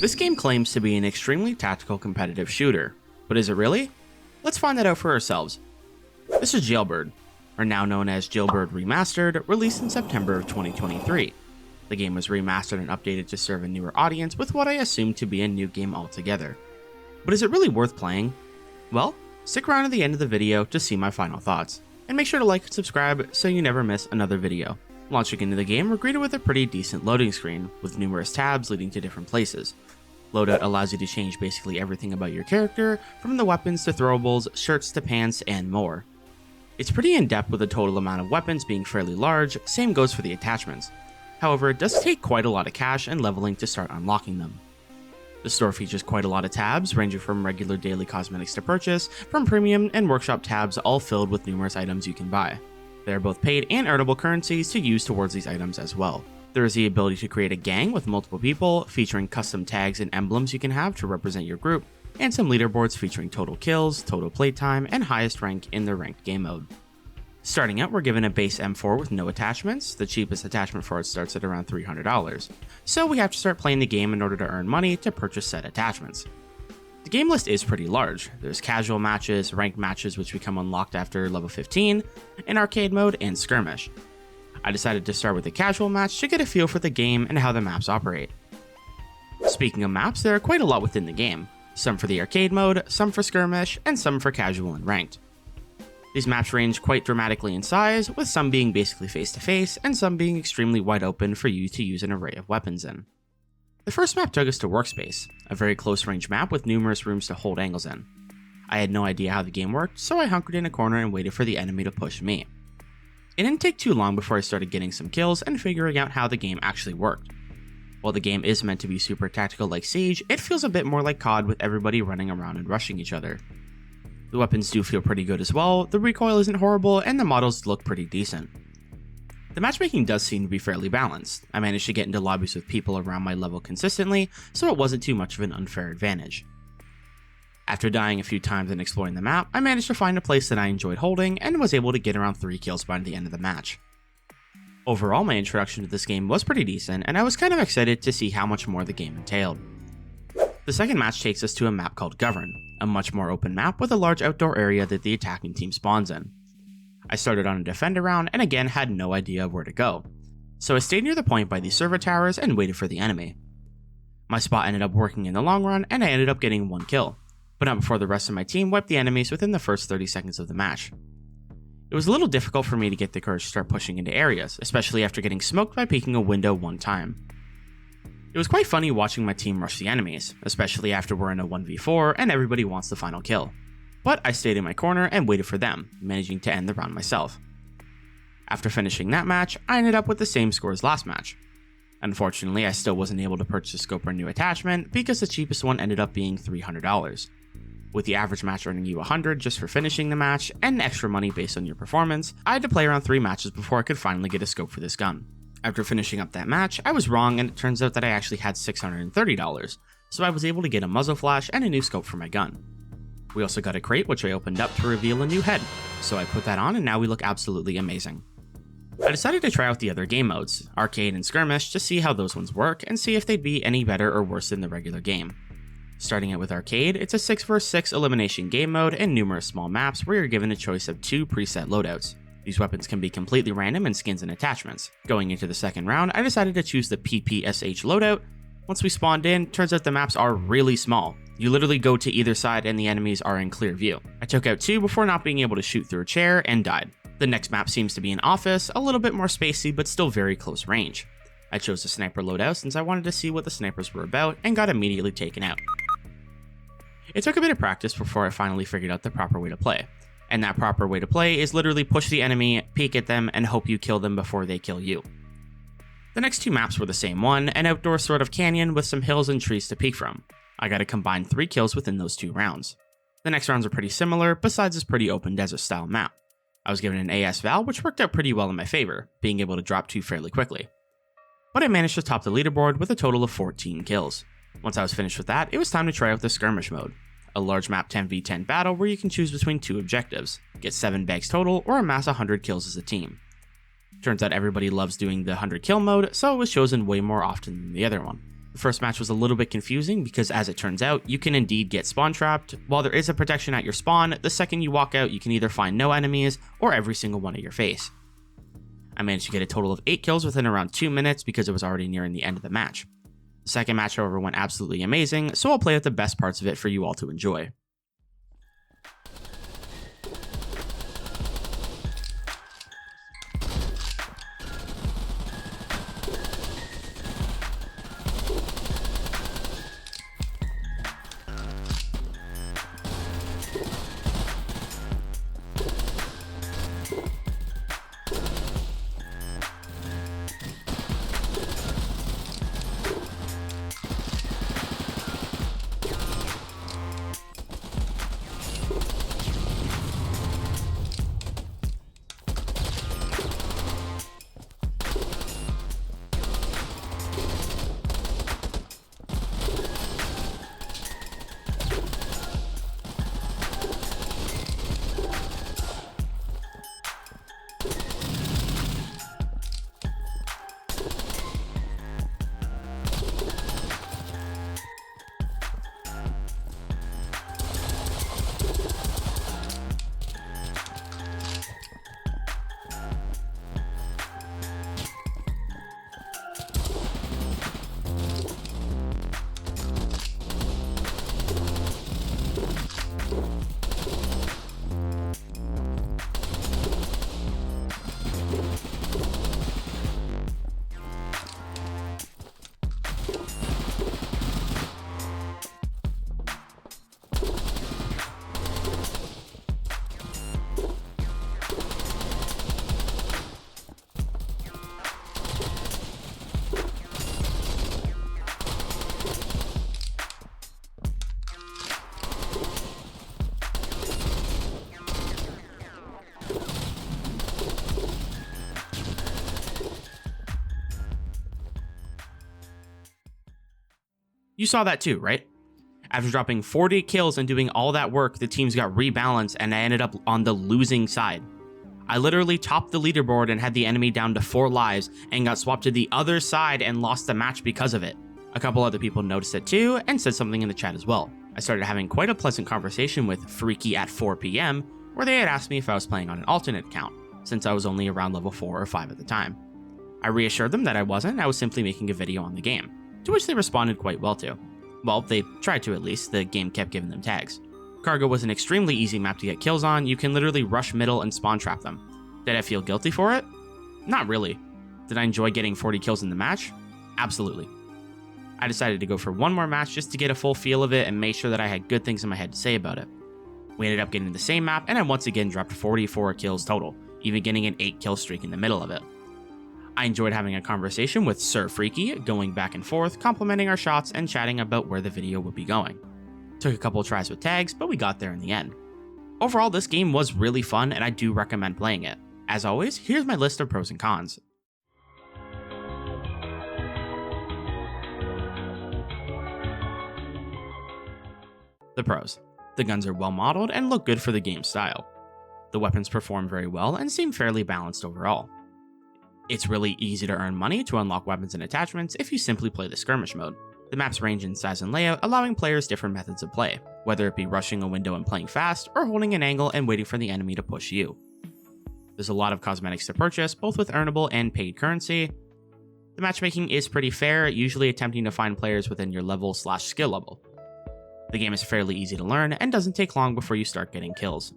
This game claims to be an extremely tactical competitive shooter, but is it really? Let's find that out for ourselves. This is Jailbird, or now known as Jailbird Remastered, released in September of 2023. The game was remastered and updated to serve a newer audience with what I assume to be a new game altogether. But is it really worth playing? Well, stick around to the end of the video to see my final thoughts, and make sure to like and subscribe so you never miss another video. Launching into the game, we're greeted with a pretty decent loading screen, with numerous tabs leading to different places. Loadout allows you to change basically everything about your character, from the weapons to throwables, shirts to pants, and more. It's pretty in-depth with the total amount of weapons being fairly large, same goes for the attachments. However, it does take quite a lot of cash and leveling to start unlocking them. The store features quite a lot of tabs, ranging from regular daily cosmetics to purchase, from premium and workshop tabs all filled with numerous items you can buy. They are both paid and earnable currencies to use towards these items as well. There is the ability to create a gang with multiple people, featuring custom tags and emblems you can have to represent your group, and some leaderboards featuring total kills, total playtime, and highest rank in the ranked game mode. Starting out, we're given a base M4 with no attachments. The cheapest attachment for it starts at around $300, so we have to start playing the game in order to earn money to purchase said attachments. The game list is pretty large. There's casual matches, ranked matches which become unlocked after level 15, an arcade mode, and skirmish. I decided to start with a casual match to get a feel for the game and how the maps operate. Speaking of maps, there are quite a lot within the game, some for the arcade mode, some for skirmish, and some for casual and ranked. These maps range quite dramatically in size, with some being basically face-to-face, and some being extremely wide open for you to use an array of weapons in. The first map took us to Workspace, a very close-range map with numerous rooms to hold angles in. I had no idea how the game worked, so I hunkered in a corner and waited for the enemy to push me. It didn't take too long before I started getting some kills and figuring out how the game actually worked. While the game is meant to be super tactical like Siege, it feels a bit more like COD with everybody running around and rushing each other. The weapons do feel pretty good as well, the recoil isn't horrible, and the models look pretty decent. The matchmaking does seem to be fairly balanced. I managed to get into lobbies with people around my level consistently, so it wasn't too much of an unfair advantage. After dying a few times and exploring the map, I managed to find a place that I enjoyed holding and was able to get around 3 kills by the end of the match. Overall, my introduction to this game was pretty decent, and I was kind of excited to see how much more the game entailed. The second match takes us to a map called Govern, a much more open map with a large outdoor area that the attacking team spawns in. I started on a defender round and again had no idea of where to go, so I stayed near the point by the server towers and waited for the enemy. My spot ended up working in the long run and I ended up getting 1 kill, but not before the rest of my team wiped the enemies within the first 30 seconds of the match. It was a little difficult for me to get the courage to start pushing into areas, especially after getting smoked by peeking a window one time. It was quite funny watching my team rush the enemies, especially after we're in a 1v4 and everybody wants the final kill. But I stayed in my corner and waited for them, managing to end the round myself. After finishing that match, I ended up with the same score as last match. Unfortunately, I still wasn't able to purchase a scope or new attachment because the cheapest one ended up being $300. With the average match earning you $100 just for finishing the match, and extra money based on your performance, I had to play around 3 matches before I could finally get a scope for this gun. After finishing up that match, I was wrong and it turns out that I actually had $630, so I was able to get a muzzle flash and a new scope for my gun. We also got a crate which I opened up to reveal a new head, so I put that on and now we look absolutely amazing. I decided to try out the other game modes, arcade and skirmish, to see how those ones work and see if they'd be any better or worse than the regular game. Starting out with arcade, it's a 6 vs 6 elimination game mode and numerous small maps where you're given a choice of 2 preset loadouts. These weapons can be completely random in skins and attachments. Going into the second round, I decided to choose the PPSH loadout. Once we spawned in, turns out the maps are really small. You literally go to either side and the enemies are in clear view. I took out 2 before not being able to shoot through a chair and died. The next map seems to be an office, a little bit more spacey but still very close range. I chose the sniper loadout since I wanted to see what the snipers were about and got immediately taken out. It took a bit of practice before I finally figured out the proper way to play. And that proper way to play is literally push the enemy, peek at them, and hope you kill them before they kill you. The next 2 maps were the same one, an outdoor sort of canyon with some hills and trees to peek from. I got a combined 3 kills within those 2 rounds. The next rounds are pretty similar, besides this pretty open desert style map. I was given an AS Val, which worked out pretty well in my favor, being able to drop 2 fairly quickly. But I managed to top the leaderboard with a total of 14 kills. Once I was finished with that, it was time to try out the skirmish mode. A large map 10v10 battle where you can choose between 2 objectives, get 7 bags total or amass 100 kills as a team. Turns out everybody loves doing the 100 kill mode, so it was chosen way more often than the other one. The first match was a little bit confusing because, as it turns out, you can indeed get spawn trapped. While there is a protection at your spawn, the second you walk out you can either find no enemies or every single one at your face. I managed to get a total of 8 kills within around 2 minutes because it was already nearing the end of the match. The second match, however, went absolutely amazing, so I'll play out the best parts of it for you all to enjoy. You saw that too, right? After dropping 40 kills and doing all that work, the teams got rebalanced and I ended up on the losing side. I literally topped the leaderboard and had the enemy down to 4 lives and got swapped to the other side and lost the match because of it. A couple other people noticed it too and said something in the chat as well. I started having quite a pleasant conversation with Freaky at 4 PM, where they had asked me if I was playing on an alternate account, since I was only around level 4 or 5 at the time. I reassured them that I wasn't, I was simply making a video on the game, to which they responded quite well to. Well, they tried to at least, the game kept giving them tags. Cargo was an extremely easy map to get kills on, you can literally rush middle and spawn trap them. Did I feel guilty for it? Not really. Did I enjoy getting 40 kills in the match? Absolutely. I decided to go for one more match just to get a full feel of it and make sure that I had good things in my head to say about it. We ended up getting the same map and I once again dropped 44 kills total, even getting an 8 kill streak in the middle of it. I enjoyed having a conversation with Sir Freaky, going back and forth, complimenting our shots and chatting about where the video would be going. Took a couple tries with tags, but we got there in the end. Overall, this game was really fun and I do recommend playing it. As always, here's my list of pros and cons. The pros. The guns are well modeled and look good for the game's style. The weapons perform very well and seem fairly balanced overall. It's really easy to earn money to unlock weapons and attachments if you simply play the skirmish mode. The maps range in size and layout, allowing players different methods of play, whether it be rushing a window and playing fast, or holding an angle and waiting for the enemy to push you. There's a lot of cosmetics to purchase, both with earnable and paid currency. The matchmaking is pretty fair, usually attempting to find players within your level/skill level. The game is fairly easy to learn and doesn't take long before you start getting kills.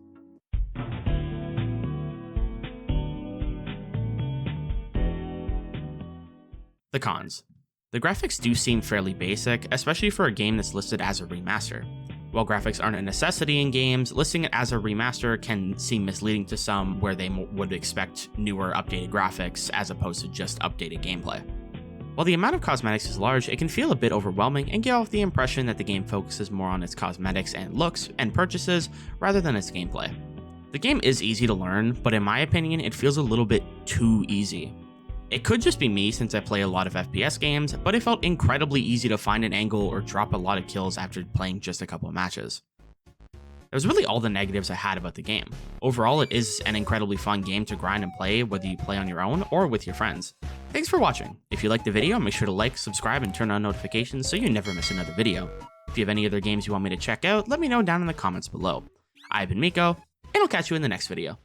The cons. The graphics do seem fairly basic, especially for a game that's listed as a remaster. While graphics aren't a necessity in games, listing it as a remaster can seem misleading to some, where they would expect newer, updated graphics as opposed to just updated gameplay. While the amount of cosmetics is large, it can feel a bit overwhelming and give off the impression that the game focuses more on its cosmetics and looks and purchases rather than its gameplay. The game is easy to learn, but in my opinion, it feels a little bit too easy. It could just be me since I play a lot of FPS games, but it felt incredibly easy to find an angle or drop a lot of kills after playing just a couple of matches. That was really all the negatives I had about the game. Overall, it is an incredibly fun game to grind and play, whether you play on your own or with your friends. Thanks for watching. If you liked the video, make sure to like, subscribe, and turn on notifications so you never miss another video. If you have any other games you want me to check out, let me know down in the comments below. I've been Miko, and I'll catch you in the next video.